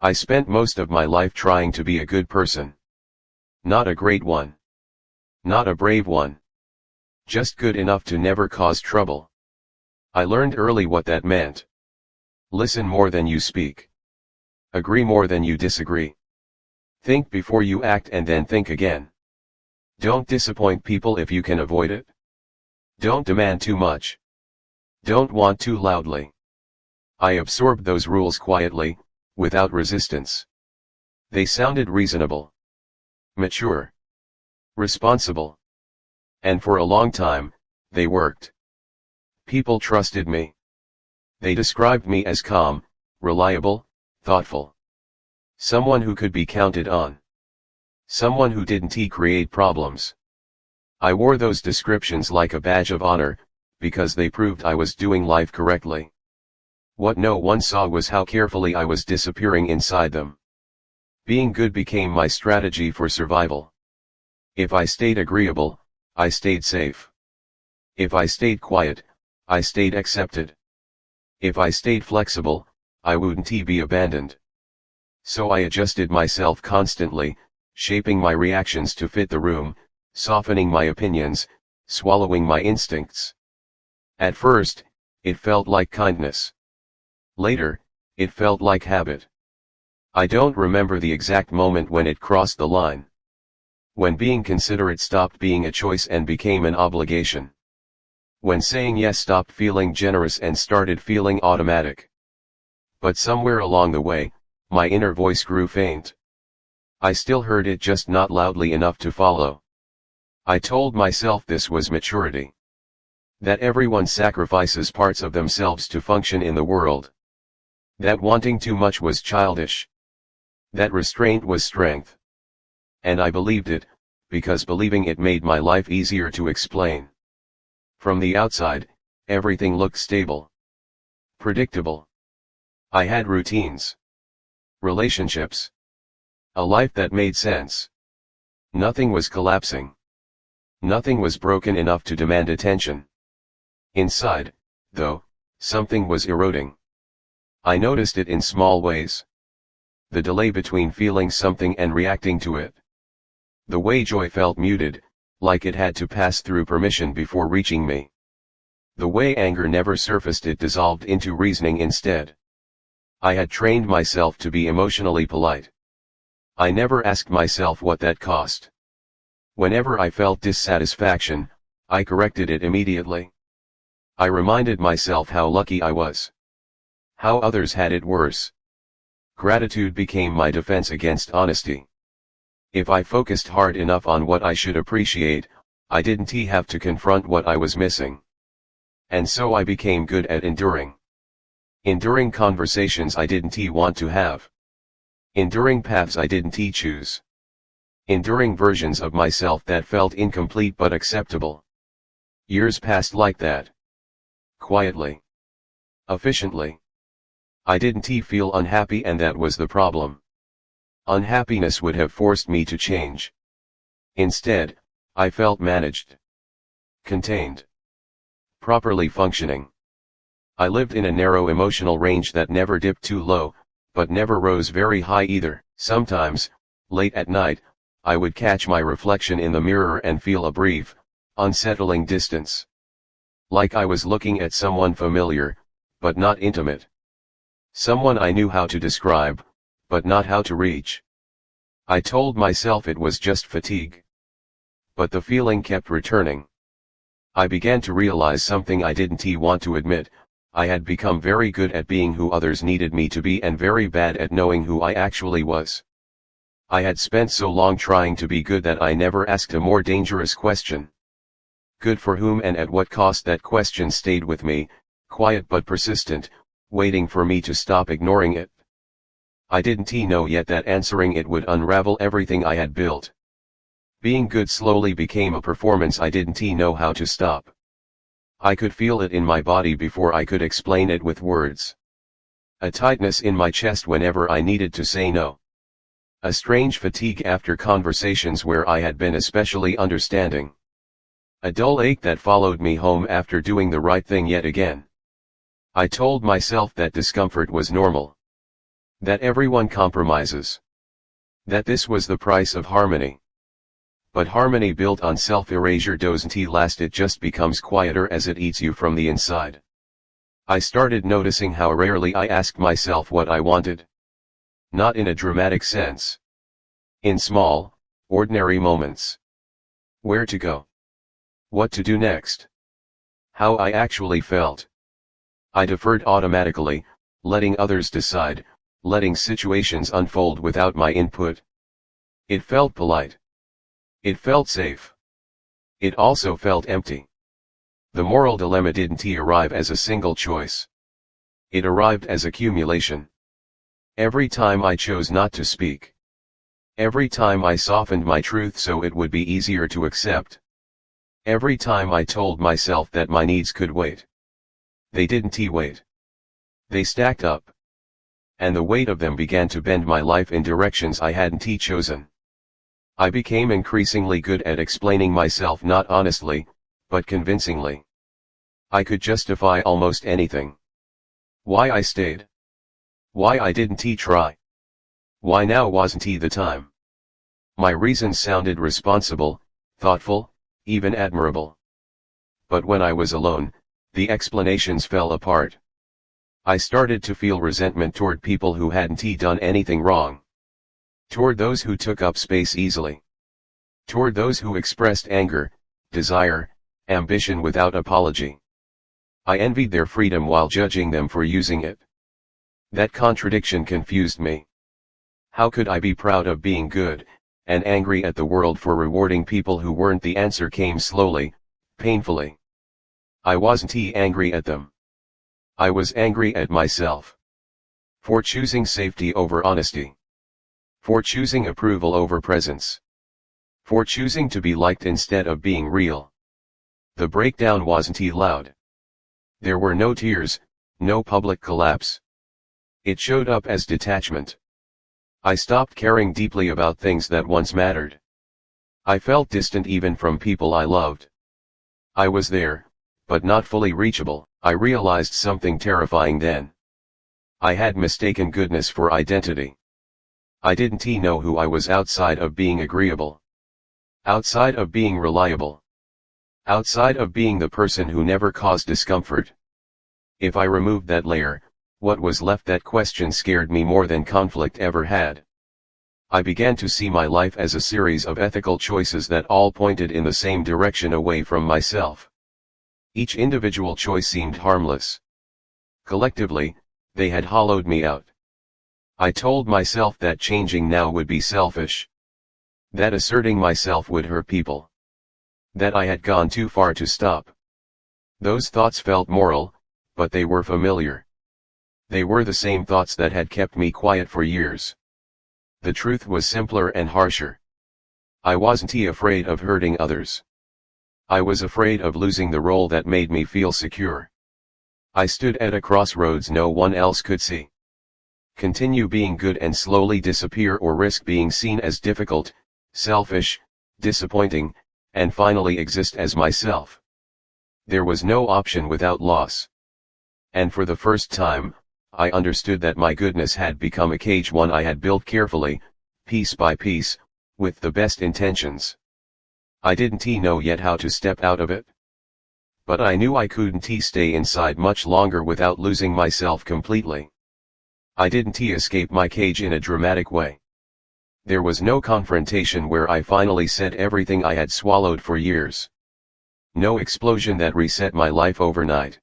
I spent most of my life trying to be a good person. Not a great one. Not a brave one. Just good enough to never cause trouble. I learned early what that meant. Listen more than you speak. Agree more than you disagree. Think before you act and then think again. Don't disappoint people if you can avoid it. Don't demand too much. Don't want too loudly. I absorbed those rules quietly, without resistance. They sounded reasonable, mature, responsible. And for a long time, they worked. People trusted me. They described me as calm, reliable, thoughtful. Someone who could be counted on. Someone who didn't create problems. I wore those descriptions like a badge of honor, because they proved I was doing life correctly. What no one saw was how carefully I was disappearing inside them. Being good became my strategy for survival. If I stayed agreeable, I stayed safe. If I stayed quiet, I stayed accepted. If I stayed flexible, I wouldn't be abandoned. So I adjusted myself constantly, shaping my reactions to fit the room, softening my opinions, swallowing my instincts. At first, it felt like kindness. Later, it felt like habit. I don't remember the exact moment when it crossed the line. When being considerate stopped being a choice and became an obligation. When saying yes stopped feeling generous and started feeling automatic. But somewhere along the way, my inner voice grew faint. I still heard it, just not loudly enough to follow. I told myself this was maturity. That everyone sacrifices parts of themselves to function in the world. That wanting too much was childish. That restraint was strength. And I believed it, because believing it made my life easier to explain. From the outside, everything looked stable. Predictable. I had routines. Relationships. A life that made sense. Nothing was collapsing. Nothing was broken enough to demand attention. Inside, though, something was eroding. I noticed it in small ways. The delay between feeling something and reacting to it. The way joy felt muted, like it had to pass through permission before reaching me. The way anger never surfaced, it dissolved into reasoning instead. I had trained myself to be emotionally polite. I never asked myself what that cost. Whenever I felt dissatisfaction, I corrected it immediately. I reminded myself how lucky I was. How others had it worse. Gratitude became my defense against honesty. If I focused hard enough on what I should appreciate, I didn't have to confront what I was missing. And so I became good at enduring. Enduring conversations I didn't want to have. Enduring paths I didn't choose. Enduring versions of myself that felt incomplete but acceptable. Years passed like that. Quietly. Efficiently. I didn't feel unhappy, and that was the problem. Unhappiness would have forced me to change. Instead, I felt managed. Contained. Properly functioning. I lived in a narrow emotional range that never dipped too low, but never rose very high either. Sometimes, late at night, I would catch my reflection in the mirror and feel a brief, unsettling distance. Like I was looking at someone familiar, but not intimate. Someone I knew how to describe, but not how to reach. I told myself it was just fatigue. But the feeling kept returning. I began to realize something I didn't want to admit. I had become very good at being who others needed me to be and very bad at knowing who I actually was. I had spent so long trying to be good that I never asked a more dangerous question. Good for whom and at what cost? That question stayed with me, quiet but persistent, waiting for me to stop ignoring it. I didn't know yet that answering it would unravel everything I had built. Being good slowly became a performance I didn't know how to stop. I could feel it in my body before I could explain it with words. A tightness in my chest whenever I needed to say no. A strange fatigue after conversations where I had been especially understanding. A dull ache that followed me home after doing the right thing yet again. I told myself that discomfort was normal. That everyone compromises. That this was the price of harmony. But harmony built on self-erasure doesn't last, it just becomes quieter as it eats you from the inside. I started noticing how rarely I asked myself what I wanted. Not in a dramatic sense. In small, ordinary moments. Where to go? What to do next? How I actually felt. I deferred automatically, letting others decide, letting situations unfold without my input. It felt polite. It felt safe. It also felt empty. The moral dilemma didn't arrive as a single choice. It arrived as accumulation. Every time I chose not to speak. Every time I softened my truth so it would be easier to accept. Every time I told myself that my needs could wait. They didn't wait. They stacked up. And the weight of them began to bend my life in directions I hadn't chosen. I became increasingly good at explaining myself, not honestly, but convincingly. I could justify almost anything. Why I stayed. Why I didn't try. Why now wasn't the time. My reasons sounded responsible, thoughtful, even admirable. But when I was alone, the explanations fell apart. I started to feel resentment toward people who hadn't done anything wrong. Toward those who took up space easily. Toward those who expressed anger, desire, ambition without apology. I envied their freedom while judging them for using it. That contradiction confused me. How could I be proud of being good, and angry at the world for rewarding people who weren't? The answer came slowly, painfully. I wasn't angry at them. I was angry at myself. For choosing safety over honesty. For choosing approval over presence. For choosing to be liked instead of being real. The breakdown wasn't loud. There were no tears, no public collapse. It showed up as detachment. I stopped caring deeply about things that once mattered. I felt distant even from people I loved. I was there, but not fully reachable. I realized something terrifying then. I had mistaken goodness for identity. I didn't know who I was outside of being agreeable. Outside of being reliable. Outside of being the person who never caused discomfort. If I removed that layer, what was left? That question scared me more than conflict ever had. I began to see my life as a series of ethical choices that all pointed in the same direction, away from myself. Each individual choice seemed harmless. Collectively, they had hollowed me out. I told myself that changing now would be selfish. That asserting myself would hurt people. That I had gone too far to stop. Those thoughts felt moral, but they were familiar. They were the same thoughts that had kept me quiet for years. The truth was simpler and harsher. I wasn't afraid of hurting others. I was afraid of losing the role that made me feel secure. I stood at a crossroads no one else could see. Continue being good and slowly disappear, or risk being seen as difficult, selfish, disappointing, and finally exist as myself. There was no option without loss. And for the first time, I understood that my goodness had become a cage, one I had built carefully, piece by piece, with the best intentions. I didn't know yet how to step out of it. But I knew I couldn't stay inside much longer without losing myself completely. I didn't escape my cage in a dramatic way. There was no confrontation where I finally said everything I had swallowed for years. No explosion that reset my life overnight.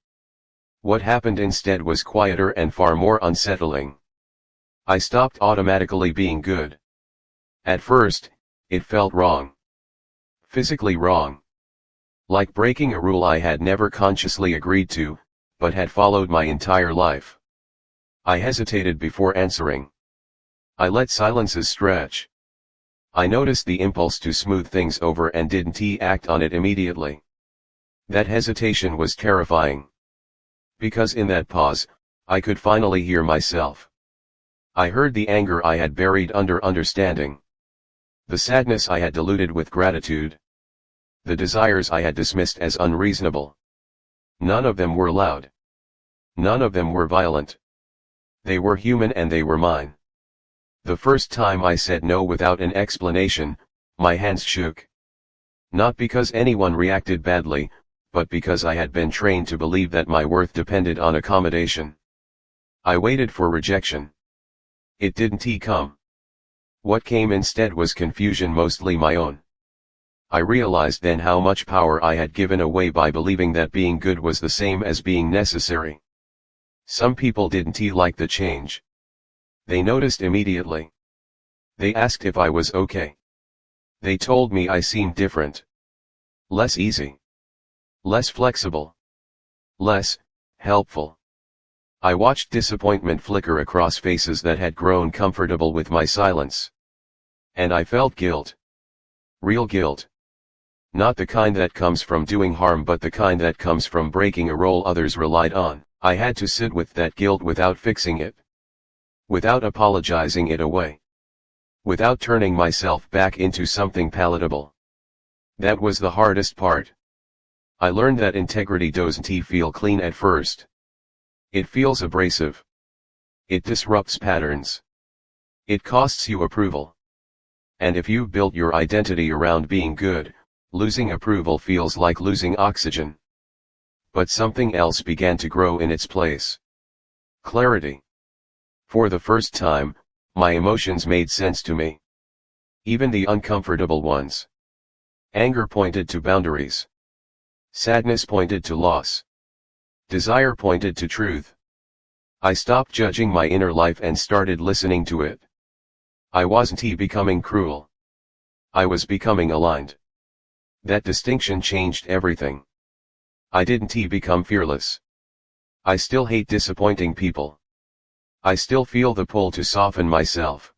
What happened instead was quieter and far more unsettling. I stopped automatically being good. At first, it felt wrong. Physically wrong. Like breaking a rule I had never consciously agreed to, but had followed my entire life. I hesitated before answering. I let silences stretch. I noticed the impulse to smooth things over and didn't act on it immediately. That hesitation was terrifying. Because in that pause, I could finally hear myself. I heard the anger I had buried under understanding. The sadness I had diluted with gratitude. The desires I had dismissed as unreasonable. None of them were loud. None of them were violent. They were human and they were mine. The first time I said no without an explanation, my hands shook. Not because anyone reacted badly, but because I had been trained to believe that my worth depended on accommodation. I waited for rejection. It didn't come. What came instead was confusion, mostly my own. I realized then how much power I had given away by believing that being good was the same as being necessary. Some people didn't like the change. They noticed immediately. They asked if I was okay. They told me I seemed different. Less easy. Less flexible. Less helpful. I watched disappointment flicker across faces that had grown comfortable with my silence. And I felt guilt. Real guilt. Not the kind that comes from doing harm, but the kind that comes from breaking a role others relied on. I had to sit with that guilt without fixing it. Without apologizing it away. Without turning myself back into something palatable. That was the hardest part. I learned that integrity doesn't feel clean at first. It feels abrasive. It disrupts patterns. It costs you approval. And if you've built your identity around being good, losing approval feels like losing oxygen. But something else began to grow in its place. Clarity. For the first time, my emotions made sense to me. Even the uncomfortable ones. Anger pointed to boundaries. Sadness pointed to loss. Desire pointed to truth. I stopped judging my inner life and started listening to it. I wasn't becoming cruel. I was becoming aligned. That distinction changed everything. I didn't become fearless. I still hate disappointing people. I still feel the pull to soften myself.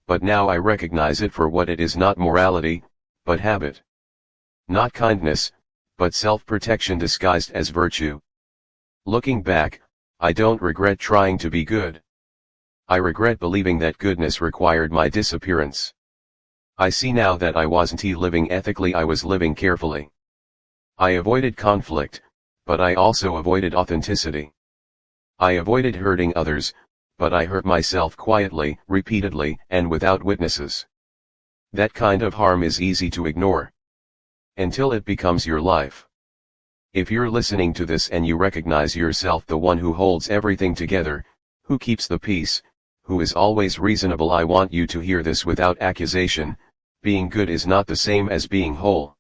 But now I recognize it for what it is, not morality, but habit. Not kindness, but self-protection disguised as virtue. Looking back, I don't regret trying to be good. I regret believing that goodness required my disappearance. I see now that I wasn't living ethically, I was living carefully. I avoided conflict, but I also avoided authenticity. I avoided hurting others, but I hurt myself quietly, repeatedly, and without witnesses. That kind of harm is easy to ignore. Until it becomes your life. If you're listening to this and you recognize yourself the one who holds everything together, who keeps the peace, who is always reasonable, I want you to hear this without accusation. Being good is not the same as being whole.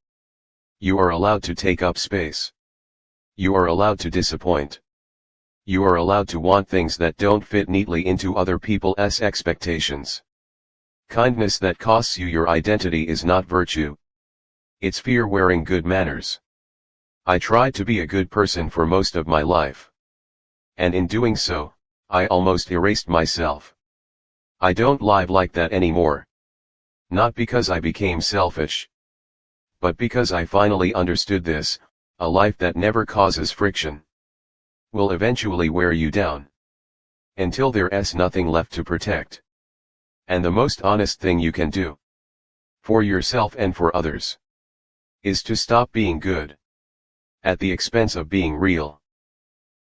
You are allowed to take up space. You are allowed to disappoint. You are allowed to want things that don't fit neatly into other people's expectations. Kindness that costs you your identity is not virtue. It's fear wearing good manners. I tried to be a good person for most of my life. And in doing so, I almost erased myself. I don't live like that anymore. Not because I became selfish. But because I finally understood this, a life that never causes friction will eventually wear you down. Until there's nothing left to protect. And the most honest thing you can do, for yourself and for others, is to stop being good, at the expense of being real.